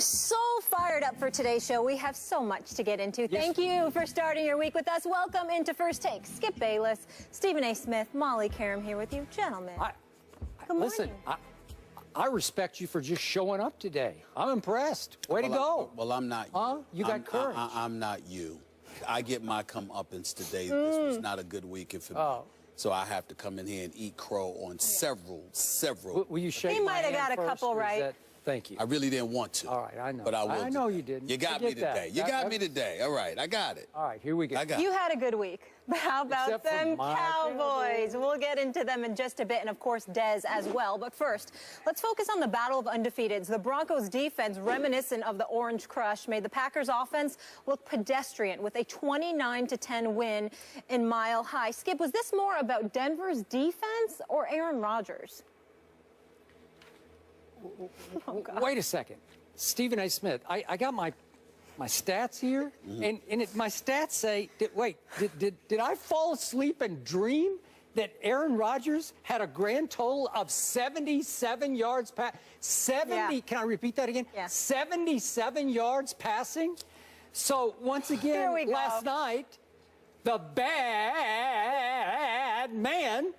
So fired up for today's show. We have so much to get into. Thank you for starting your week with us. Welcome into First Take. Skip Bayless, Stephen A. Smith, Molly Karam here with you. Gentlemen, good morning. Listen, I respect you for just showing up today. I'm impressed. Way to go. Well, I'm not you. Huh? You got courage. I'm not you. I get my comeuppance today. This was not a good weekend for me. So I have to come in here and eat crow on several. Will you shake He my might have hand got a first, couple right. Thank you. I really didn't want to. All right, I know. But I will. I know you didn't. You got me today. You got me today. All right, I got it. All right, here we go. I got it. You had a good week. But how about Except for them my Cowboys? We'll get into them in just a bit, and of course, Dez as well. But first, let's focus on the battle of undefeateds. The Broncos defense, reminiscent of the Orange Crush, made the Packers offense look pedestrian with a 29-10 win in Mile High. Skip, was this more about Denver's defense or Aaron Rodgers? Oh, wait a second. Stephen A. Smith, I got my stats here, and my stats say, did I fall asleep and dream that Aaron Rodgers had a grand total of 77 yards can I repeat that again? Yeah. 77 yards passing. So once again, last night, the bad man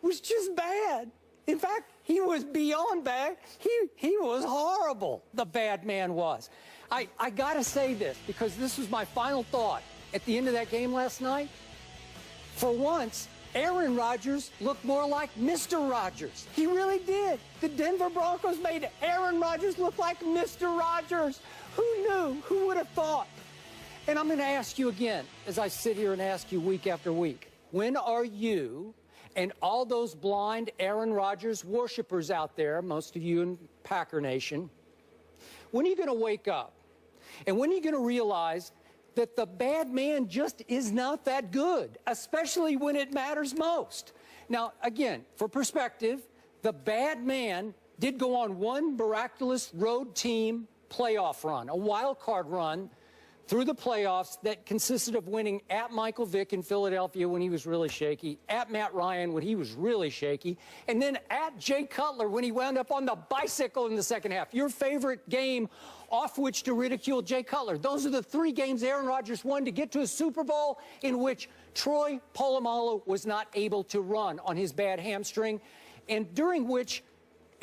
was just bad. In fact, he was beyond bad. He was horrible, the bad man was. I got to say this because this was my final thought at the end of that game last night. For once, Aaron Rodgers looked more like Mr. Rodgers. He really did. The Denver Broncos made Aaron Rodgers look like Mr. Rodgers. Who knew? Who would have thought? And I'm going to ask you again, as I sit here and ask you week after week, when are you and all those blind Aaron Rodgers worshipers out there, most of you in Packer Nation, when are you going to wake up? And when are you going to realize that the bad man just is not that good, especially when it matters most? Now, again, for perspective, the bad man did go on one miraculous road team playoff run, a wild card run through the playoffs that consisted of winning at Michael Vick in Philadelphia when he was really shaky, at Matt Ryan when he was really shaky, and then at Jay Cutler when he wound up on the bicycle in the second half. Your favorite game off which to ridicule Jay Cutler. Those are the three games Aaron Rodgers won to get to a Super Bowl in which Troy Polamalu was not able to run on his bad hamstring, and during which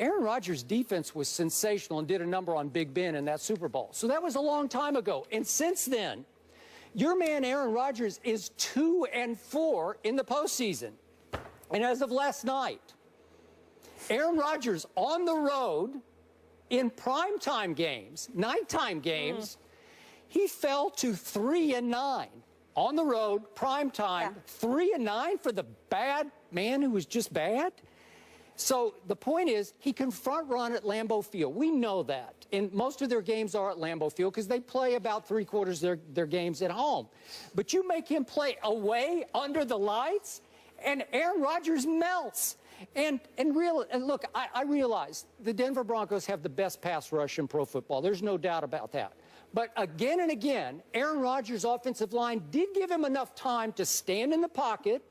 Aaron Rodgers' defense was sensational and did a number on Big Ben in that Super Bowl. So that was a long time ago. And since then, your man Aaron Rodgers is 2-4 in the postseason. And as of last night, Aaron Rodgers on the road in primetime games, nighttime games, he fell to 3-9 on the road, primetime, 3-9 for the bad man who was just bad. So the point is, he can front run at Lambeau Field. We know that. And most of their games are at Lambeau Field because they play about three-quarters of their games at home. But you make him play away under the lights, and Aaron Rodgers melts. And look, I realize the Denver Broncos have the best pass rush in pro football. There's no doubt about that. But again and again, Aaron Rodgers' offensive line did give him enough time to stand in the pocket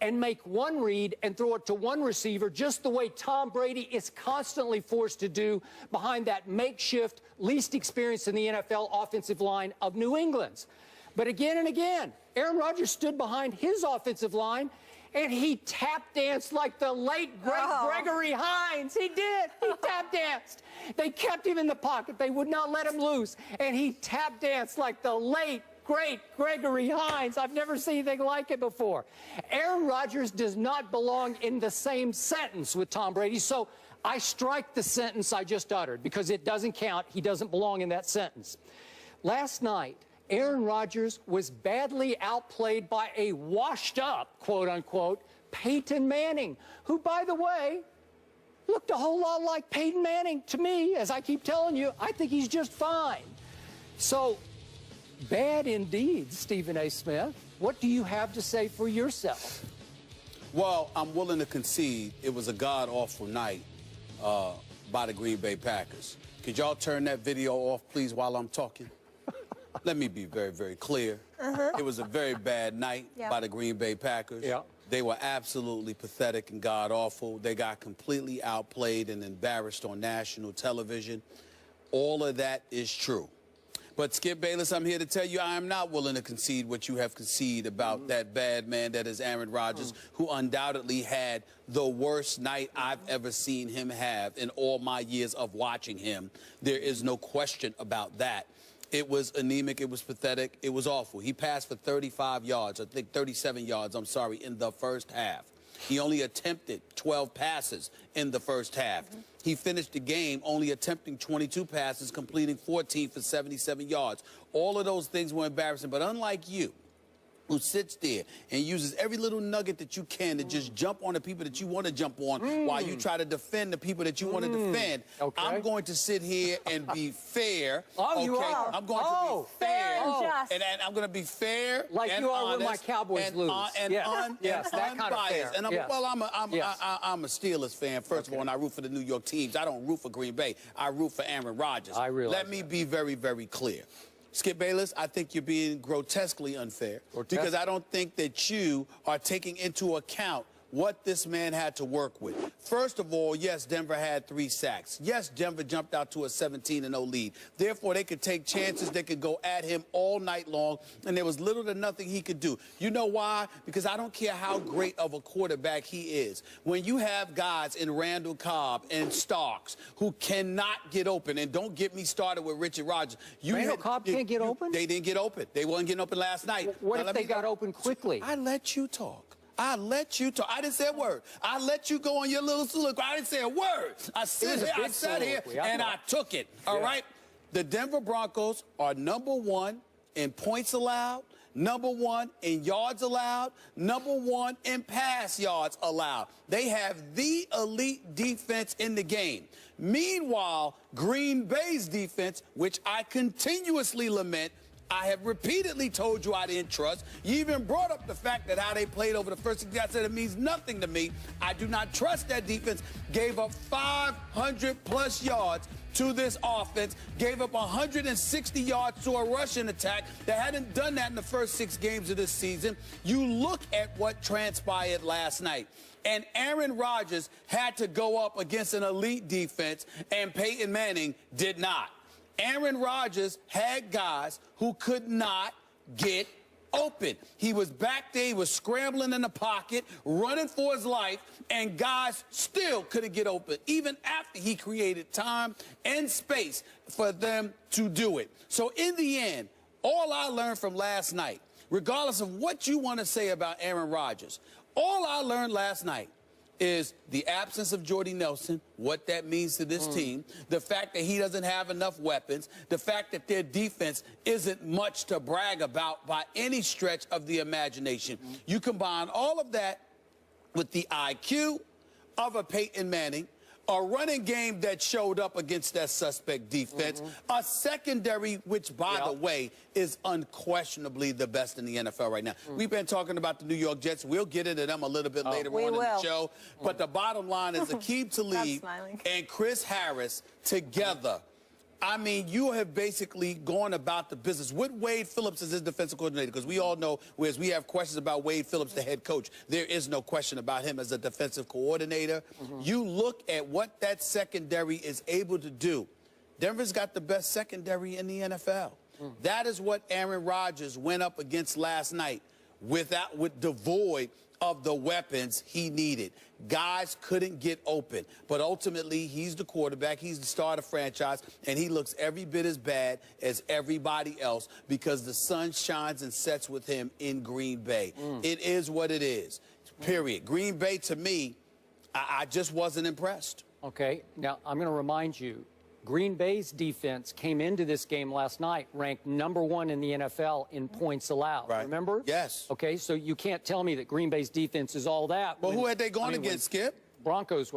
and make one read and throw it to one receiver, just the way Tom Brady is constantly forced to do behind that makeshift, least experienced in the NFL offensive line of New England's. But again and again, Aaron Rodgers stood behind his offensive line, and he tap danced like the late, great Gregory Hines. He did. He tap danced. They kept him in the pocket. They would not let him loose, and he tap danced like the late, great Gregory Hines. I've never seen anything like it before. Aaron Rodgers does not belong in the same sentence with Tom Brady, so I strike the sentence I just uttered because it doesn't count. He doesn't belong in that sentence. Last night, Aaron Rodgers was badly outplayed by a washed-up, quote-unquote, Peyton Manning, who, by the way, looked a whole lot like Peyton Manning to me. As I keep telling you, I think he's just fine. So, bad indeed, Stephen A. Smith. What do you have to say for yourself? Well, I'm willing to concede it was a god-awful night by the Green Bay Packers. Could y'all turn that video off, please, while I'm talking? Let me be very, very clear. It was a very bad night by the Green Bay Packers. They were absolutely pathetic and god-awful. They got completely outplayed and embarrassed on national television. All of that is true. But, Skip Bayless, I'm here to tell you I am not willing to concede what you have conceded about that bad man that is Aaron Rodgers, who undoubtedly had the worst night I've ever seen him have in all my years of watching him. There is no question about that. It was anemic. It was pathetic. It was awful. He passed for 35 yards, I think 37 yards, I'm sorry, in the first half. He only attempted 12 passes in the first half. He finished the game only attempting 22 passes, completing 14 for 77 yards. All of those things were embarrassing, but unlike you, who sits there and uses every little nugget that you can to just jump on the people that you want to jump on while you try to defend the people that you want to defend. Okay. I'm going to sit here and be fair. Oh, you are? I'm going to be fair. and just. And I'm going to be fair Like and you are honest when my Cowboys lose. And Yes, that kind of unbiased. fair. And Yes. well, I'm a Steelers fan, first of all, and I root for the New York teams. I don't root for Green Bay. I root for Aaron Rodgers. I realize Let me be very, very clear. Skip Bayless, I think you're being grotesquely unfair because I don't think that you are taking into account what this man had to work with. First of all, yes, Denver had 3 sacks. Yes, Denver jumped out to a 17-0 lead. Therefore, they could take chances. They could go at him all night long, and there was little to nothing he could do. You know why? Because I don't care how great of a quarterback he is. When you have guys in Randall Cobb and Starks who cannot get open, and don't get me started with Richard Rodgers. Randall Cobb can't get open? They didn't get open. They weren't getting open last night. What if they got open quickly? I let you talk. I let you talk. I didn't say a word. I let you go on your little soliloquy. I didn't say a word. I sat here and I took it. All right? The Denver Broncos are #1 in points allowed, #1 in yards allowed, #1 in pass yards allowed. They have the elite defense in the game. Meanwhile, Green Bay's defense, which I continuously lament, I have repeatedly told you I didn't trust. You even brought up the fact that how they played over the first 6 games. I said it means nothing to me. I do not trust that defense. Gave up 500-plus yards to this offense. Gave up 160 yards to a rushing attack that hadn't done that in the first 6 games of this season. You look at what transpired last night. And Aaron Rodgers had to go up against an elite defense, and Peyton Manning did not. Aaron Rodgers had guys who could not get open. He was back there, he was scrambling in the pocket, running for his life, and guys still couldn't get open, even after he created time and space for them to do it. So in the end, all I learned from last night, regardless of what you want to say about Aaron Rodgers, all I learned last night is the absence of Jordy Nelson, what that means to this team, the fact that he doesn't have enough weapons, the fact that their defense isn't much to brag about by any stretch of the imagination. You combine all of that with the IQ of a Peyton Manning, a running game that showed up against that suspect defense, a secondary which, by the way, is unquestionably the best in the NFL right now. We've been talking about the New York Jets. We'll get into them a little bit later on in the show. But the bottom line is Aqib Talib and Chris Harris together. I mean, you have basically gone about the business with Wade Phillips as his defensive coordinator, because we all know, whereas we have questions about Wade Phillips, the head coach, there is no question about him as a defensive coordinator. You look at what that secondary is able to do. Denver's got the best secondary in the NFL. That is what Aaron Rodgers went up against last night, devoid of the weapons he needed. Guys couldn't get open. But ultimately, he's the quarterback. He's the star of the franchise. And he looks every bit as bad as everybody else because the sun shines and sets with him in Green Bay. It is what it is, period. Green Bay, to me, I just wasn't impressed. Okay. Now, I'm going to remind you, Green Bay's defense came into this game last night ranked #1 in the NFL in points allowed. Right. Remember? Yes. Okay, so you can't tell me that Green Bay's defense is all that. Well, who had they gone against, Skip? Broncos.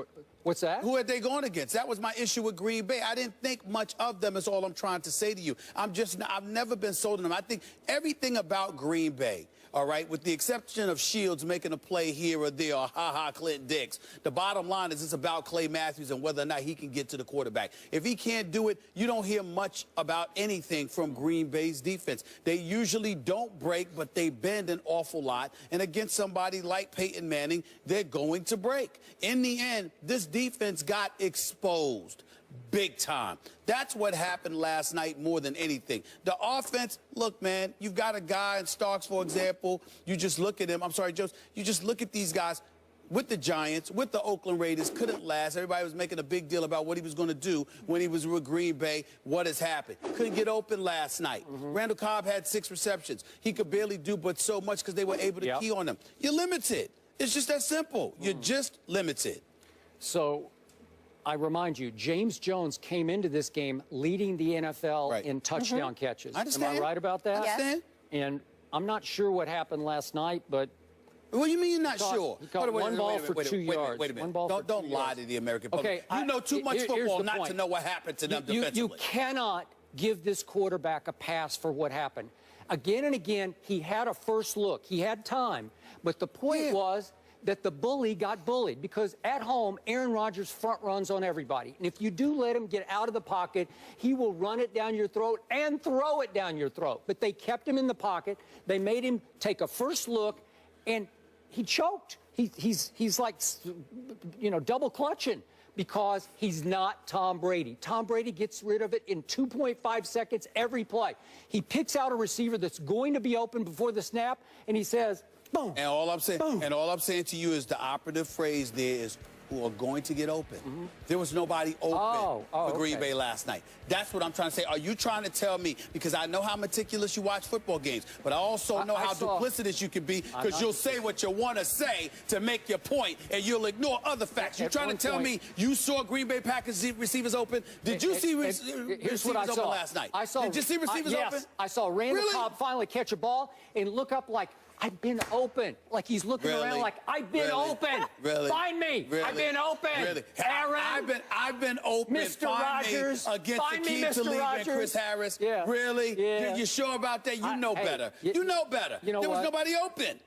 What's that? Who had they gone against? That was my issue with Green Bay. I didn't think much of them is all I'm trying to say to you. I've never been sold on them. I think everything about Green Bay, all right, with the exception of Shields making a play here or there, or ha-ha Clint Dix, the bottom line is it's about Clay Matthews and whether or not he can get to the quarterback. If he can't do it, you don't hear much about anything from Green Bay's defense. They usually don't break, but they bend an awful lot. And against somebody like Peyton Manning, they're going to break. In the end, this defense got exposed. big time. That's what happened last night more than anything. The offense, look, man, you've got a guy in Starks, for example. You just look at him. I'm sorry, Joe. You just look at these guys. With the Giants, with the Oakland Raiders, couldn't last. Everybody was making a big deal about what he was going to do when he was with Green Bay. What has happened? Couldn't get open last night. Randall Cobb had 6 receptions. He could barely do but so much because they were able to key on him. You're limited. It's just that simple. You're just limited. So I remind you, James Jones came into this game leading the NFL in touchdown catches. I understand. Am I right about that? I understand. And I'm not sure what happened last night, but... What do you mean you're not sure? He caught one ball for 2 yards. Wait a minute. Don't lie to the American public. Okay, you know too much football not to know what happened to them defensively. You cannot give this quarterback a pass for what happened. Again and again, he had a first look. He had time. But the point was that the bully got bullied because at home, Aaron Rodgers front runs on everybody. And if you do let him get out of the pocket, he will run it down your throat and throw it down your throat. But they kept him in the pocket. They made him take a first look, and he choked. He's like, you know, double clutching because he's not Tom Brady. Tom Brady gets rid of it in 2.5 seconds every play. He picks out a receiver that's going to be open before the snap, and he says, boom. And all I'm saying, boom. and all I'm saying to you is the operative phrase there is who are going to get open. There was nobody open for Green Bay last night. That's what I'm trying to say. Are you trying to tell me, because I know how meticulous you watch football games, but I also know how duplicitous you can be because you'll say what you want to say to make your point, and you'll ignore other facts. You're trying to tell me you saw Green Bay Packers receivers open? Did you see receivers open last night? Did you see receivers open? Yes, I saw Randall Cobb finally catch a ball and look up like, I've been open. Like he's looking around like, I've been open. Find me. I've been open. Aaron. I've been open. Mr. Rogers. Against Akeem Talib and Chris Harris. Really? You sure about that? You know better. You know better. You know there was nobody open.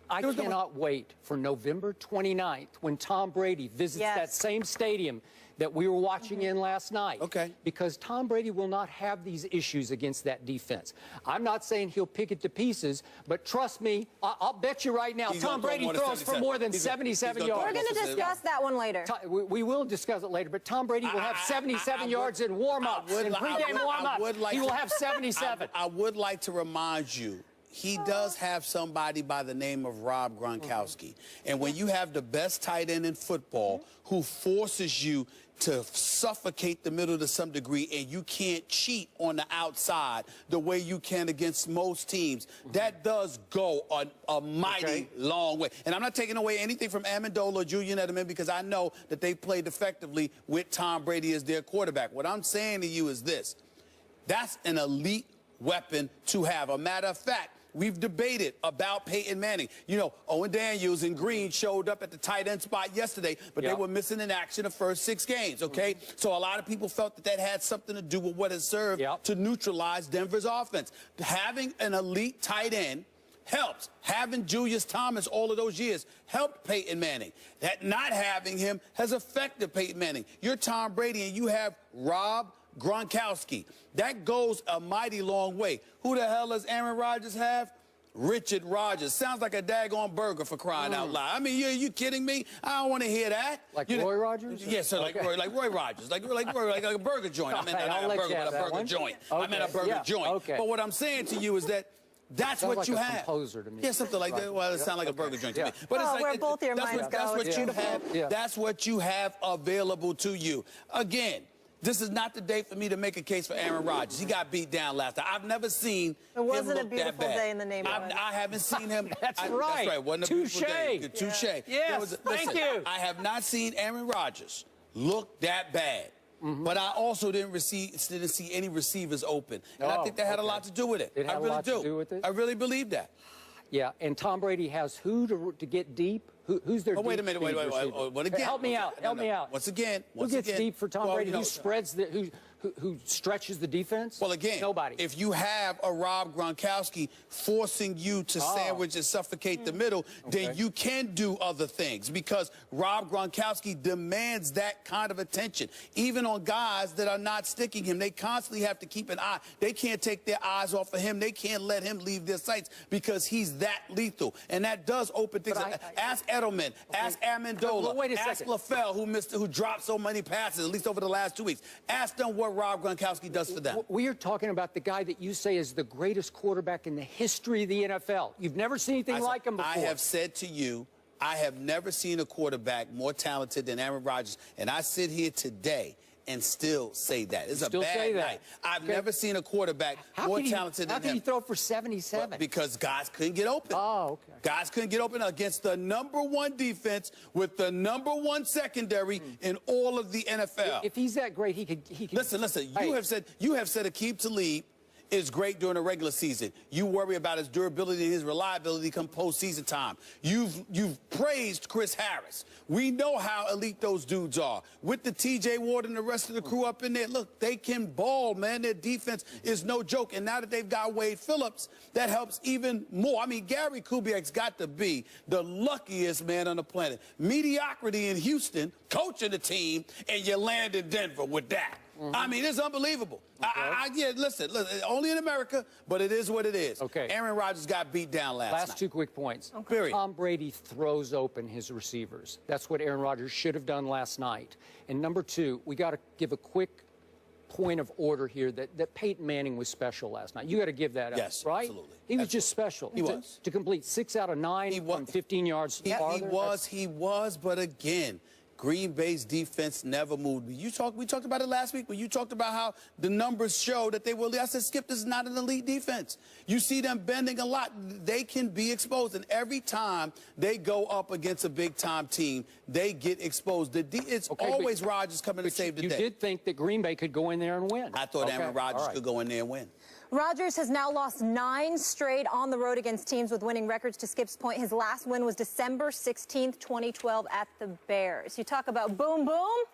I cannot wait for November 29th when Tom Brady visits that same stadium that we were watching in last night. Because Tom Brady will not have these issues against that defense. I'm not saying he'll pick it to pieces, but trust me, I'll bet you right now, Tom Brady throws for more than 77 yards. We're going to discuss that one later. We will discuss it later, but Tom Brady will have 77 yards in warm-ups, in pregame warm-ups. He will have 77. I would like to remind you, he does have somebody by the name of Rob Gronkowski. And when you have the best tight end in football who forces you to suffocate the middle to some degree, and you can't cheat on the outside the way you can against most teams, that does go a mighty long way. And I'm not taking away anything from Amendola or Julian Edelman because I know that they played effectively with Tom Brady as their quarterback. What I'm saying to you is this. That's an elite weapon to have. A matter of fact, we've debated about Peyton Manning. You know, Owen Daniels and Green showed up at the tight end spot yesterday, but they were missing in action the first 6 games, So a lot of people felt that had something to do with what has served to neutralize Denver's offense. Having an elite tight end helps. Having Julius Thomas all of those years helped Peyton Manning. That not having him has affected Peyton Manning. You're Tom Brady and you have Rob Gronkowski. That goes a mighty long way. Who the hell does Aaron Rodgers have? Richard Rodgers. Sounds like a daggone burger for crying out loud. I mean, are you kidding me? I don't want to hear that. Like Roy Rodgers? Yes, sir, like Roy Rodgers. Like a burger joint. I meant a burger joint. I meant a burger joint. But what I'm saying to you is that that's what like you a have. Composer to me. Yeah, something like that. Well, it sounds like a burger joint to me. But well, it's like, where both your minds that's go. what you have. That's what you have available to you. Again, this is not the day for me to make a case for Aaron Rodgers. He got beat down last time. I've never seen him look that bad. It wasn't a beautiful day in the neighborhood. I haven't seen him. That's right. Wasn't a beautiful day. Touche. Yes, thank you. I have not seen Aaron Rodgers look that bad. But I also didn't see any receivers open. And I think that had a lot to do with it. It had I really a lot to do with it? I really believe that. Yeah, and Tom Brady has who to get deep? Who's their deep? Wait a minute, wait. Again, help me out. Help me out. Once again. Who gets deep for Tom Brady? Who spreads the who stretches the defense? Well, again, nobody. If you have a Rob Gronkowski forcing you to sandwich and suffocate the middle, then you can do other things because Rob Gronkowski demands that kind of attention. Even on guys that are not sticking him, they constantly have to keep an eye. They can't take their eyes off of him. They can't let him leave their sights because he's that lethal. And that does open things up. Ask Edelman, ask Amendola, ask LaFell, who dropped so many passes, at least over the last 2 weeks. Ask them what Rob Gronkowski does for them. We are talking about the guy that you say is the greatest quarterback in the history of the NFL. You've never seen anything like him before. I have said to you, I have never seen a quarterback more talented than Aaron Rodgers, and I sit here today and still say that. It's a bad night. I've never seen a quarterback more talented than him. How can he throw for 77? Well, because guys couldn't get open. Oh, okay. Guys couldn't get open against the #1 defense with the #1 secondary in all of the NFL. If he's that great, he could. Listen. You have said Aqib Talib is great during the regular season. You worry about his durability and his reliability come postseason time. You've praised Chris Harris. We know how elite those dudes are. With the TJ Ward and the rest of the crew up in there, look, they can ball, man. Their defense is no joke. And now that they've got Wade Phillips, that helps even more. I mean, Gary Kubiak's got to be the luckiest man on the planet. Mediocrity in Houston, coaching the team, and you land in Denver with that. I mean, it's unbelievable. Yeah, listen, only in America, but it is what it is. Okay. Aaron Rodgers got beat down last night. Last 2 quick points. Period. Tom Brady throws open his receivers. That's what Aaron Rodgers should have done last night. And number 2, we got to give a quick point of order here that Peyton Manning was special last night. You got to give that up, yes, right? Absolutely. He was just special. He was. To complete 6 out of 9 from 15 yards farther. He was, but again, Green Bay's defense never moved. We talked about it last week when you talked about how the numbers show that they will. I said, Skip, this is not an elite defense. You see them bending a lot. They can be exposed. And every time they go up against a big-time team, they get exposed. It's always Rodgers coming to save the day. You did think that Green Bay could go in there and win. I thought Aaron Rodgers could go in there and win. Rodgers has now lost 9 straight on the road against teams with winning records. To Skip's point, his last win was December 16th, 2012 at the Bears. You talk about boom, boom.